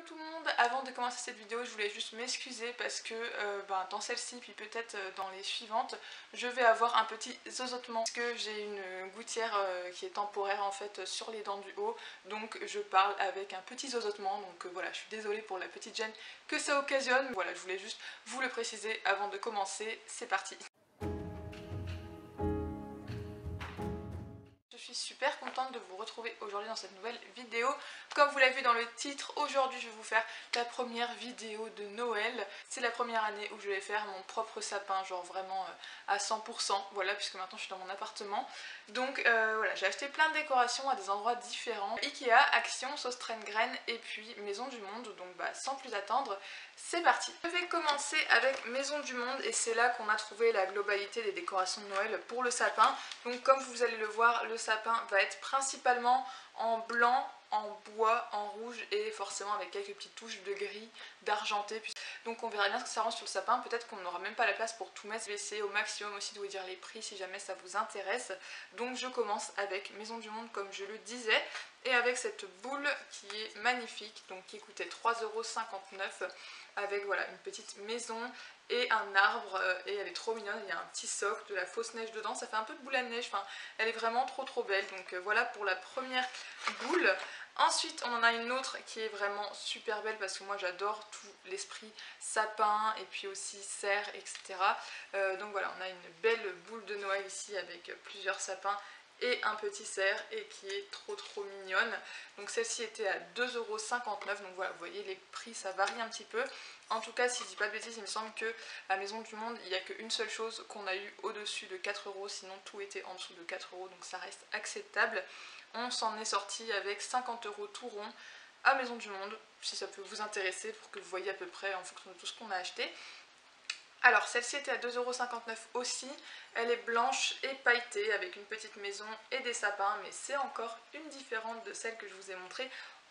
Hello tout le monde, avant de commencer cette vidéo je voulais juste m'excuser parce que dans celle-ci puis peut-être dans les suivantes je vais avoir un petit zozotement parce que j'ai une gouttière qui est temporaire en fait sur les dents du haut, donc je parle avec un petit zozotement, donc voilà, je suis désolée pour la petite gêne que ça occasionne. Voilà, je voulais juste vous le préciser avant de commencer, c'est parti. Je suis super contente de vous retrouver aujourd'hui dans cette nouvelle vidéo. Comme vous l'avez vu dans le titre, aujourd'hui je vais vous faire la première vidéo de Noël. C'est la première année où je vais faire mon propre sapin, genre vraiment à 100%, voilà, puisque maintenant je suis dans mon appartement. Donc voilà, j'ai acheté plein de décorations à des endroits différents. Ikea, Action, Sauce-Traîne-Graine et puis Maison du Monde, donc sans plus attendre, c'est parti. Je vais commencer avec Maison du Monde et c'est là qu'on a trouvé la globalité des décorations de Noël pour le sapin. Donc comme vous allez le voir, le sapin va être principalement en blanc, en bois, en rouge et forcément avec quelques petites touches de gris, d'argenté. Donc on verra bien ce que ça rend sur le sapin. Peut-être qu'on n'aura même pas la place pour tout mettre. Je vais essayer au maximum aussi de vous dire les prix si jamais ça vous intéresse. Donc je commence avec Maison du Monde comme je le disais. Et avec cette boule qui est magnifique, donc qui coûtait 3,59 € avec voilà une petite maison et un arbre, et elle est trop mignonne, il y a un petit socle, de la fausse neige dedans, ça fait un peu de boule à neige, enfin elle est vraiment trop belle. Donc voilà pour la première boule. Ensuite on en a une autre qui est vraiment super belle parce que moi j'adore tout l'esprit sapin et puis aussi cerf, etc. Donc voilà, on a une belle boule de Noël ici avec plusieurs sapins et un petit cerf et qui est trop mignonne. Donc celle-ci était à 2,59 €, donc voilà, vous voyez les prix ça varie un petit peu. En tout cas, si je dis pas de bêtises, il me semble que à Maison du Monde il n'y a qu'une seule chose qu'on a eu au-dessus de 4 €, sinon tout était en dessous de 4 €, donc ça reste acceptable. On s'en est sorti avec 50 € tout rond à Maison du Monde, si ça peut vous intéresser pour que vous voyez à peu près en fonction de tout ce qu'on a acheté. Alors celle-ci était à 2,59 € aussi, elle est blanche et pailletée avec une petite maison et des sapins, mais c'est encore une différente de celle que je vous ai montrée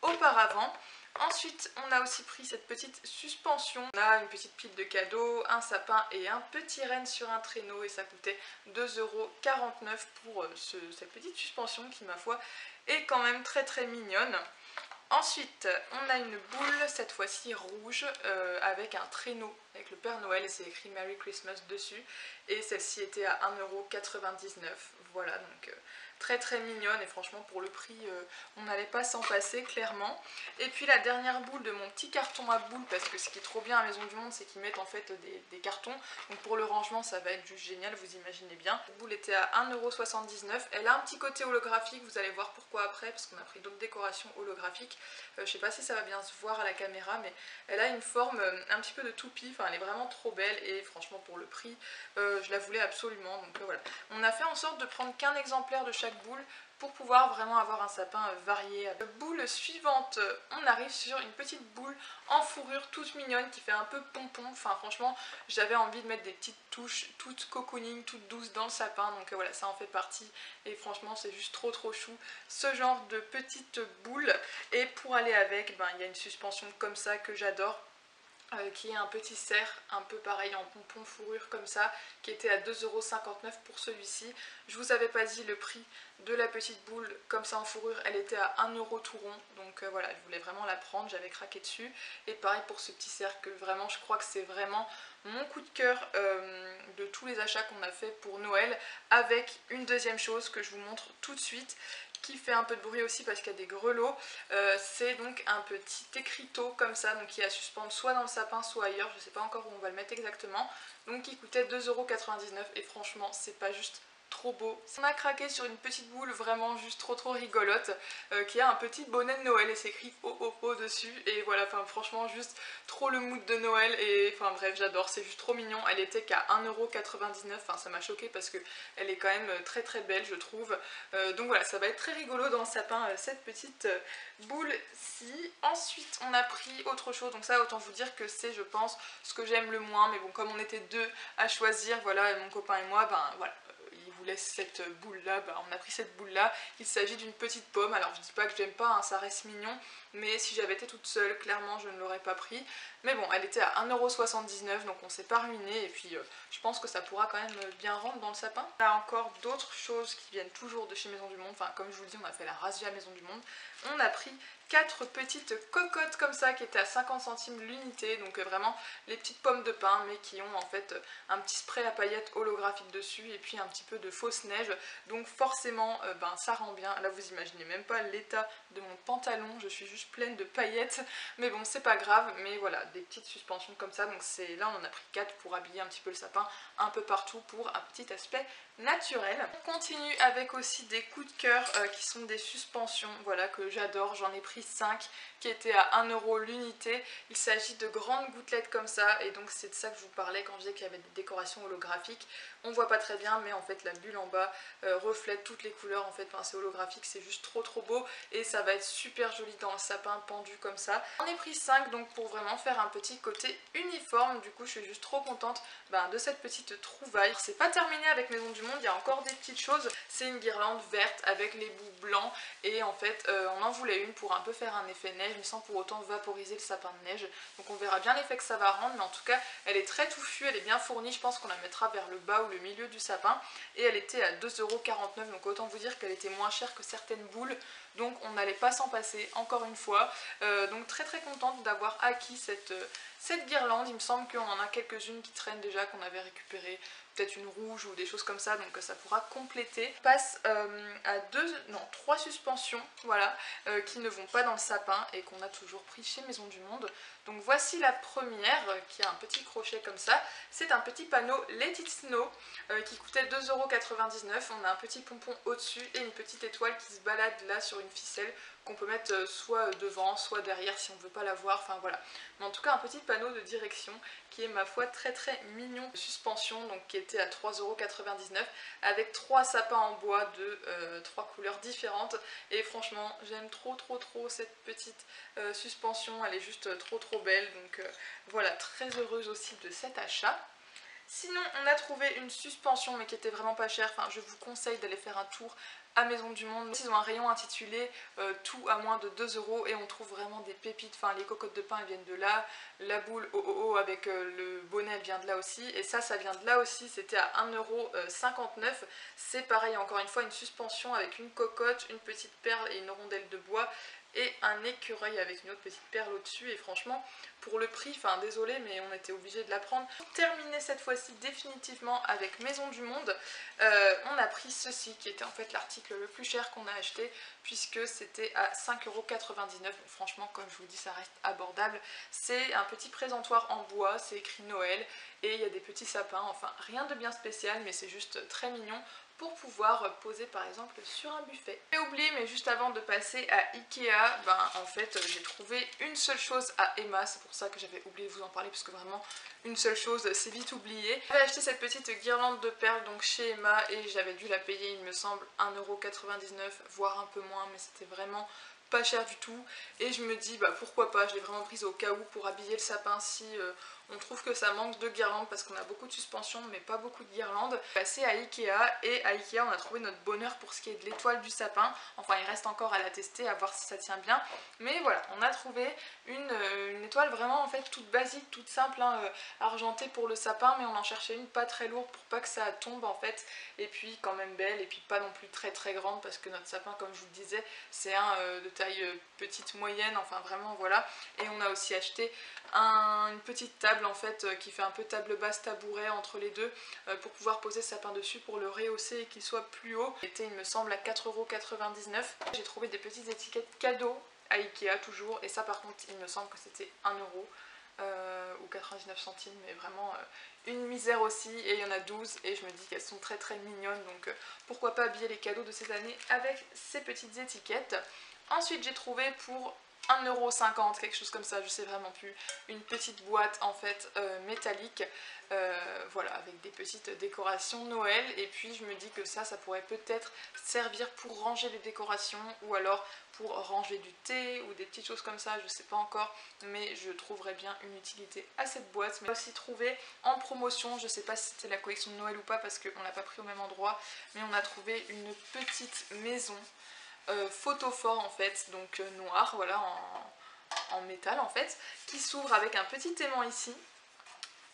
auparavant. Ensuite on a aussi pris cette petite suspension, on a une petite pile de cadeaux, un sapin et un petit renne sur un traîneau et ça coûtait 2,49 € pour cette petite suspension qui ma foi est quand même très mignonne. Ensuite, on a une boule, cette fois-ci rouge, avec un traîneau, avec le Père Noël et c'est écrit Merry Christmas dessus. Et celle-ci était à 1,99 €. Voilà, donc très mignonne et franchement pour le prix, on n'allait pas s'en passer clairement. Et puis la dernière boule de mon petit carton à boules, parce que ce qui est trop bien à Maison du Monde, c'est qu'ils mettent en fait des cartons. Donc pour le rangement, ça va être juste génial, vous imaginez bien. La boule était à 1,79 €. Elle a un petit côté holographique, vous allez voir pourquoi après, parce qu'on a pris d'autres décorations holographiques. Je sais pas si ça va bien se voir à la caméra, mais elle a une forme un petit peu de toupie, enfin elle est vraiment trop belle et franchement pour le prix je la voulais absolument. Donc voilà, on a fait en sorte de prendre qu'un exemplaire de chaque boule pour pouvoir vraiment avoir un sapin varié. Boule suivante, on arrive sur une petite boule en fourrure toute mignonne qui fait un peu pompon. Enfin franchement j'avais envie de mettre des petites touches toutes cocooning, toutes douces dans le sapin, donc voilà, ça en fait partie et franchement c'est juste trop chou ce genre de petite boule. Et pour aller avec, il y a une suspension comme ça que j'adore, qui est un petit cerf, un peu pareil en pompon fourrure comme ça, qui était à 2,59 € pour celui-ci. Je vous avais pas dit le prix de la petite boule comme ça en fourrure, elle était à 1 € tout rond, donc voilà, je voulais vraiment la prendre, j'avais craqué dessus. Et pareil pour ce petit cerf que vraiment, je crois que c'est vraiment mon coup de cœur de tous les achats qu'on a fait pour Noël, avec une deuxième chose que je vous montre tout de suite, qui fait un peu de bruit aussi parce qu'il y a des grelots. C'est donc un petit écriteau comme ça, donc qui est à suspendre soit dans le sapin soit ailleurs, je sais pas encore où on va le mettre exactement, donc qui coûtait 2,99 € et franchement c'est pas juste trop beau. On a craqué sur une petite boule vraiment juste trop rigolote, qui a un petit bonnet de Noël et c'est écrit oh dessus, et voilà, enfin franchement juste trop le mood de Noël, et enfin bref j'adore, c'est juste trop mignon. Elle était qu'à 1,99 €, enfin ça m'a choqué parce que elle est quand même très belle je trouve. Donc voilà, ça va être très rigolo dans le sapin cette petite boule-ci. Ensuite on a pris autre chose, donc ça autant vous dire que c'est je pense ce que j'aime le moins, mais bon comme on était deux à choisir, voilà, mon copain et moi, voilà, il vous laisse cette boule là, on a pris cette boule là. Il s'agit d'une petite pomme, alors je dis pas que j'aime pas, hein, ça reste mignon, mais si j'avais été toute seule clairement je ne l'aurais pas pris. Mais bon, elle était à 1,79 €, donc on s'est pas ruiné, et puis je pense que ça pourra quand même bien rentrer dans le sapin. On a encore d'autres choses qui viennent toujours de chez Maison du Monde, enfin comme je vous le dis on a fait la razzia Maison du Monde. On a pris 4 petites cocottes comme ça qui étaient à 50 centimes l'unité, donc vraiment les petites pommes de pin mais qui ont en fait un petit spray à paillettes holographique dessus et puis un petit peu de fausse neige, donc forcément ça rend bien. Là vous imaginez même pas l'état de mon pantalon, je suis juste pleine de paillettes, mais bon c'est pas grave. Mais voilà, des petites suspensions comme ça, donc c'est là on en a pris 4 pour habiller un petit peu le sapin un peu partout pour un petit aspect naturel. On continue avec aussi des coups de cœur qui sont des suspensions, voilà, que j'adore. J'en ai pris 5 qui étaient à 1 € l'unité. Il s'agit de grandes gouttelettes comme ça, et donc c'est de ça que je vous parlais quand je disais qu'il y avait des décorations holographiques. On voit pas très bien, mais en fait la bulle en bas reflète toutes les couleurs. En fait c'est holographique, c'est juste trop beau et ça va être super joli dans le sapin pendu comme ça. J'en ai pris 5 donc pour vraiment faire un petit côté uniforme. Du coup je suis juste trop contente de cette petite trouvaille. C'est pas terminé avec Maison du Monde, il y a encore des petites choses. C'est une guirlande verte avec les bouts blancs et en fait on en voulait une pour un peu faire un effet neige mais sans pour autant vaporiser le sapin de neige. Donc on verra bien l'effet que ça va rendre, mais en tout cas elle est très touffue, elle est bien fournie. Je pense qu'on la mettra vers le bas ou le milieu du sapin et elle était à 2,49 €, donc autant vous dire qu'elle était moins chère que certaines boules, donc on n'allait pas s'en passer encore une fois. Donc très contente d'avoir acquis cette guirlande. Il me semble qu'on en a quelques-unes qui traînent déjà, qu'on avait récupérées, peut-être une rouge ou des choses comme ça, donc ça pourra compléter. On passe à 3 suspensions, voilà, qui ne vont pas dans le sapin et qu'on a toujours pris chez Maison du Monde. Donc voici la première qui a un petit crochet comme ça. C'est un petit panneau Let It Snow qui coûtait 2,99 €. On a un petit pompon au-dessus et une petite étoile qui se balade là sur une ficelle qu'on peut mettre soit devant, soit derrière si on ne veut pas la voir, enfin voilà. Mais en tout cas un petit panneau de direction qui est ma foi très mignon. Suspension donc qui était à 3,99 € avec 3 sapins en bois de 3 couleurs différentes. Et franchement j'aime trop cette petite suspension, elle est juste trop belle. Donc voilà, très heureuse aussi de cet achat. Sinon on a trouvé une suspension mais qui était vraiment pas chère, enfin je vous conseille d'aller faire un tour à Maison du Monde. Ils ont un rayon intitulé tout à moins de 2 € et on trouve vraiment des pépites. Enfin les cocottes de pain elles viennent de là, la boule avec le bonnet elle vient de là aussi, et ça vient de là aussi. C'était à 1,59 €. C'est pareil, encore une fois une suspension avec une cocotte, une petite perle et une rondelle de bois et un écureuil avec une autre petite perle au-dessus. Et franchement pour le prix, enfin désolé mais on était obligé de la prendre. Pour terminer cette fois-ci définitivement avec Maison du Monde, on a pris ceci qui était en fait l'article le plus cher qu'on a acheté puisque c'était à 5,99 €. Donc franchement comme je vous dis ça reste abordable. C'est un petit présentoir en bois, c'est écrit Noël et il y a des petits sapins, enfin rien de bien spécial mais c'est juste très mignon pour pouvoir poser par exemple sur un buffet. J'ai oublié, mais juste avant de passer à Ikea, en fait j'ai trouvé une seule chose à Emma, c'est pour ça que j'avais oublié de vous en parler parce que vraiment une seule chose c'est vite oublié. J'avais acheté cette petite guirlande de perles donc chez Emma et j'avais dû la payer il me semble 1,99 € voire un peu moins, mais c'était vraiment pas cher du tout et je me dis pourquoi pas, je l'ai vraiment prise au cas où pour habiller le sapin si on trouve que ça manque de guirlandes parce qu'on a beaucoup de suspensions mais pas beaucoup de guirlandes. Passé à Ikea et à Ikea on a trouvé notre bonheur pour ce qui est de l'étoile du sapin. Enfin il reste encore à la tester, à voir si ça tient bien, mais voilà on a trouvé une étoile vraiment en fait toute basique, toute simple, argentée pour le sapin, mais on en cherchait une pas très lourde pour pas que ça tombe en fait, et puis quand même belle et puis pas non plus très grande parce que notre sapin comme je vous le disais c'est un de taille petite moyenne, enfin vraiment voilà. Et on a aussi acheté une petite table en fait qui fait un peu table basse tabouret entre les deux pour pouvoir poser ce sapin dessus pour le rehausser et qu'il soit plus haut. C'était il me semble à 4,99 €. J'ai trouvé des petites étiquettes cadeaux à Ikea toujours, et ça par contre il me semble que c'était 1 € ou 99 centimes, mais vraiment une misère aussi, et il y en a 12 et je me dis qu'elles sont très mignonnes, donc pourquoi pas habiller les cadeaux de cette année avec ces petites étiquettes. Ensuite j'ai trouvé pour 1,50 €, quelque chose comme ça, je sais vraiment plus, une petite boîte en fait métallique, voilà, avec des petites décorations Noël. Et puis je me dis que ça pourrait peut-être servir pour ranger les décorations ou alors pour ranger du thé ou des petites choses comme ça, je sais pas encore, mais je trouverais bien une utilité à cette boîte. Mais aussi trouvé en promotion, je sais pas si c'était la collection de Noël ou pas parce qu'on l'a pas pris au même endroit, mais on a trouvé une petite maison photophore en fait, donc noir, voilà, en métal en fait, qui s'ouvre avec un petit aimant ici,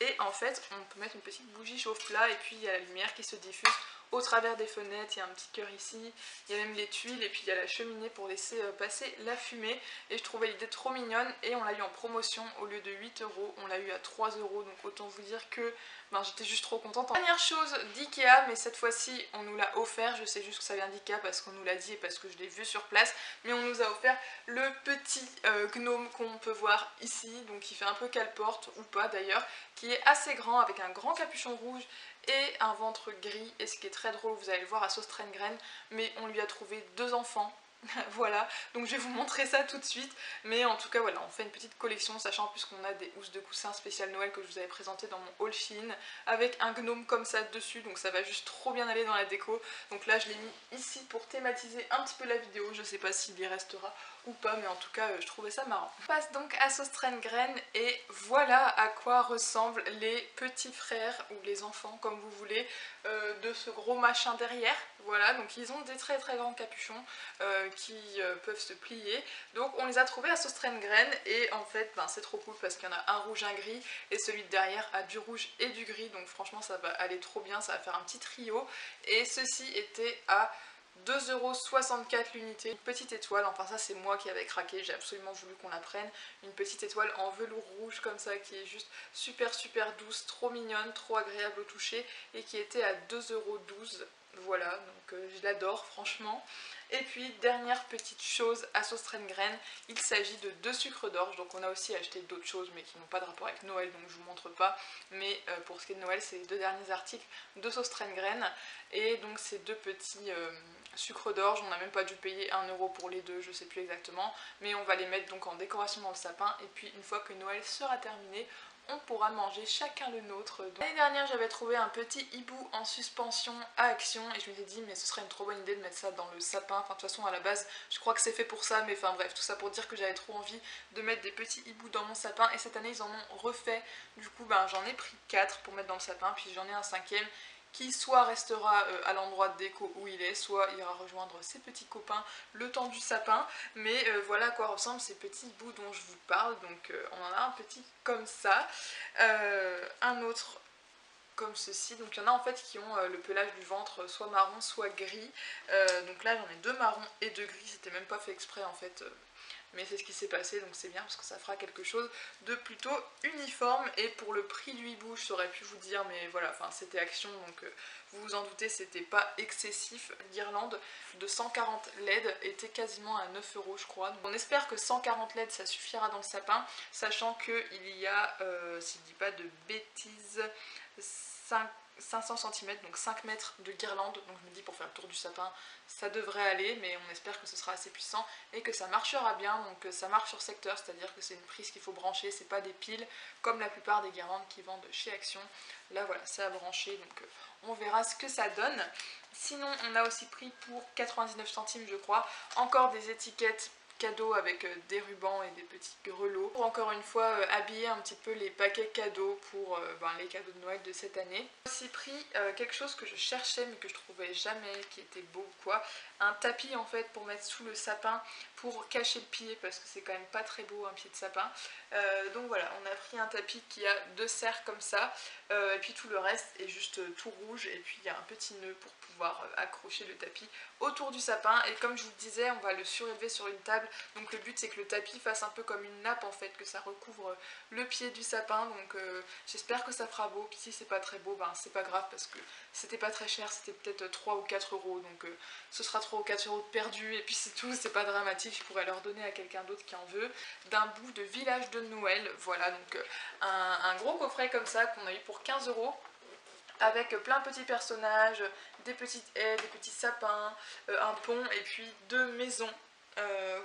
et en fait on peut mettre une petite bougie chauffe-plat et puis il y a la lumière qui se diffuse au travers des fenêtres, il y a un petit cœur ici, il y a même les tuiles et puis il y a la cheminée pour laisser passer la fumée. Et je trouvais l'idée trop mignonne et on l'a eu en promotion au lieu de 8 €, on l'a eu à 3 €, donc autant vous dire que j'étais juste trop contente. Dernière chose d'Ikea, mais cette fois-ci on nous l'a offert, je sais juste que ça vient d'Ikea parce qu'on nous l'a dit et parce que je l'ai vu sur place, mais on nous a offert le petit gnome qu'on peut voir ici, donc qui fait un peu cale-porte, ou pas d'ailleurs, qui est assez grand avec un grand capuchon rouge et un ventre gris. Et ce qui est très drôle, vous allez le voir à Sauce Train-Graine, mais on lui a trouvé 2 enfants. Voilà, donc je vais vous montrer ça tout de suite, mais en tout cas voilà, on fait une petite collection, sachant plus qu'on a des housses de coussin spécial Noël que je vous avais présenté dans mon haul Shein, avec un gnome comme ça dessus, donc ça va juste trop bien aller dans la déco. Donc là je l'ai mis ici pour thématiser un petit peu la vidéo, je sais pas s'il y restera ou pas, mais en tout cas je trouvais ça marrant. On passe donc à Sauce Train-Graine et voilà à quoi ressemblent les petits frères ou les enfants comme vous voulez de ce gros machin derrière. Voilà, donc ils ont des très très grands capuchons qui peuvent se plier. Donc on les a trouvés à Sauce Train-Graine et en fait c'est trop cool parce qu'il y en a un rouge, un gris et celui de derrière a du rouge et du gris, donc franchement ça va aller trop bien, ça va faire un petit trio. Et ceci était à 2,64 € l'unité. Une petite étoile, enfin ça c'est moi qui avais craqué, j'ai absolument voulu qu'on la prenne. Une petite étoile en velours rouge comme ça qui est juste super super douce, trop mignonne, trop agréable au toucher et qui était à 2,12 €. Voilà, donc je l'adore franchement. Et puis dernière petite chose à Sauce Train-Graine, il s'agit de 2 sucres d'orge. Donc on a aussi acheté d'autres choses mais qui n'ont pas de rapport avec Noël, donc je vous montre pas. Mais pour ce qui est de Noël, c'est les 2 derniers articles de Sauce Train-Graine. Et donc ces 2 petits sucres d'orge, on n'a même pas dû payer 1 € pour les 2, je sais plus exactement. Mais on va les mettre donc en décoration dans le sapin. Et puis une fois que Noël sera terminé, on pourra manger chacun le nôtre. L'année dernière j'avais trouvé un petit hibou en suspension à Action et je me suis dit mais ce serait une trop bonne idée de mettre ça dans le sapin. Enfin de toute façon à la base je crois que c'est fait pour ça, mais enfin bref, tout ça pour dire que j'avais trop envie de mettre des petits hiboux dans mon sapin et cette année ils en ont refait. Du coup j'en ai pris 4 pour mettre dans le sapin, puis j'en ai un 5e qui soit restera à l'endroit de déco où il est, soit ira rejoindre ses petits copains le temps du sapin. Mais voilà à quoi ressemblent ces petits bouts dont je vous parle. Donc on en a un petit comme ça, un autre comme ceci. Donc il y en a en fait qui ont le pelage du ventre soit marron soit gris. Donc là j'en ai 2 marrons et 2 gris, c'était même pas fait exprès en fait. Mais c'est ce qui s'est passé, donc c'est bien parce que ça fera quelque chose de plutôt uniforme. Et pour le prix du hibou, je saurais pu vous dire, mais voilà, enfin c'était Action, donc vous vous en doutez, c'était pas excessif. La guirlande de 140 LED était quasiment à 9 € je crois. Donc on espère que 140 LED ça suffira dans le sapin, sachant qu'il y a, si je dis pas de bêtises, 500 cm, donc 5 mètres de guirlande, donc je me dis pour faire le tour du sapin ça devrait aller, mais on espère que ce sera assez puissant et que ça marchera bien. Donc ça marche sur secteur, c'est-à-dire que c'est une prise qu'il faut brancher, c'est pas des piles comme la plupart des guirlandes qui vendent chez Action. Là voilà, c'est à brancher, donc on verra ce que ça donne. Sinon on a aussi pris pour 99 centimes je crois, encore des étiquettes cadeaux avec des rubans et des petits grelots pour encore une fois habiller un petit peu les paquets cadeaux pour les cadeaux de Noël de cette année. J'ai aussi pris quelque chose que je cherchais mais que je trouvais jamais, qui était beau ou quoi, un tapis en fait pour mettre sous le sapin pour cacher le pied parce que c'est quand même pas très beau un pied de sapin. Donc voilà, on a pris un tapis qui a 2 serres comme ça et puis tout le reste est juste tout rouge et puis il y a un petit nœud pour pouvoir accrocher le tapis autour du sapin. Et comme je vous le disais, on va le surélever sur une table, donc le but c'est que le tapis fasse un peu comme une nappe en fait, que ça recouvre le pied du sapin. Donc j'espère que ça fera beau, puis si c'est pas très beau, c'est pas grave parce que c'était pas très cher, c'était peut-être 3 ou 4 €, donc ce sera 3 ou 4 € de perdu et puis c'est tout, c'est pas dramatique, je pourrais leur donner à quelqu'un d'autre qui en veut. D'un bout de village de Noël, voilà, donc un gros coffret comme ça qu'on a eu pour 15 € avec plein de petits personnages, des petites haies, des petits sapins, un pont et puis 2 maisons.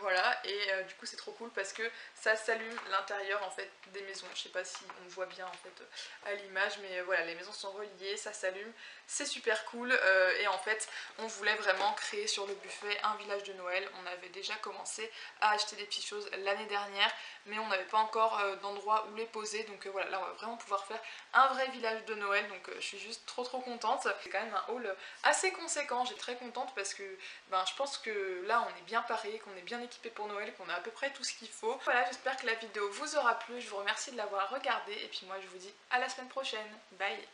Voilà, et du coup c'est trop cool parce que ça s'allume l'intérieur en fait des maisons. Je sais pas si on voit bien en fait à l'image, mais voilà, les maisons sont reliées, ça s'allume, c'est super cool. Et en fait on voulait vraiment créer sur le buffet un village de Noël. On avait déjà commencé à acheter des petites choses l'année dernière, mais on n'avait pas encore d'endroit où les poser. Donc voilà, là on va vraiment pouvoir faire un vrai village de Noël, donc je suis juste trop contente. C'est quand même un haul assez conséquent, j'ai très contente parce que je pense que là on est bien paré, qu'on est bien équipé pour Noël, qu'on a à peu près tout ce qu'il faut. Voilà, j'espère que la vidéo vous aura plu, je vous remercie de l'avoir regardée et puis moi je vous dis à la semaine prochaine, bye.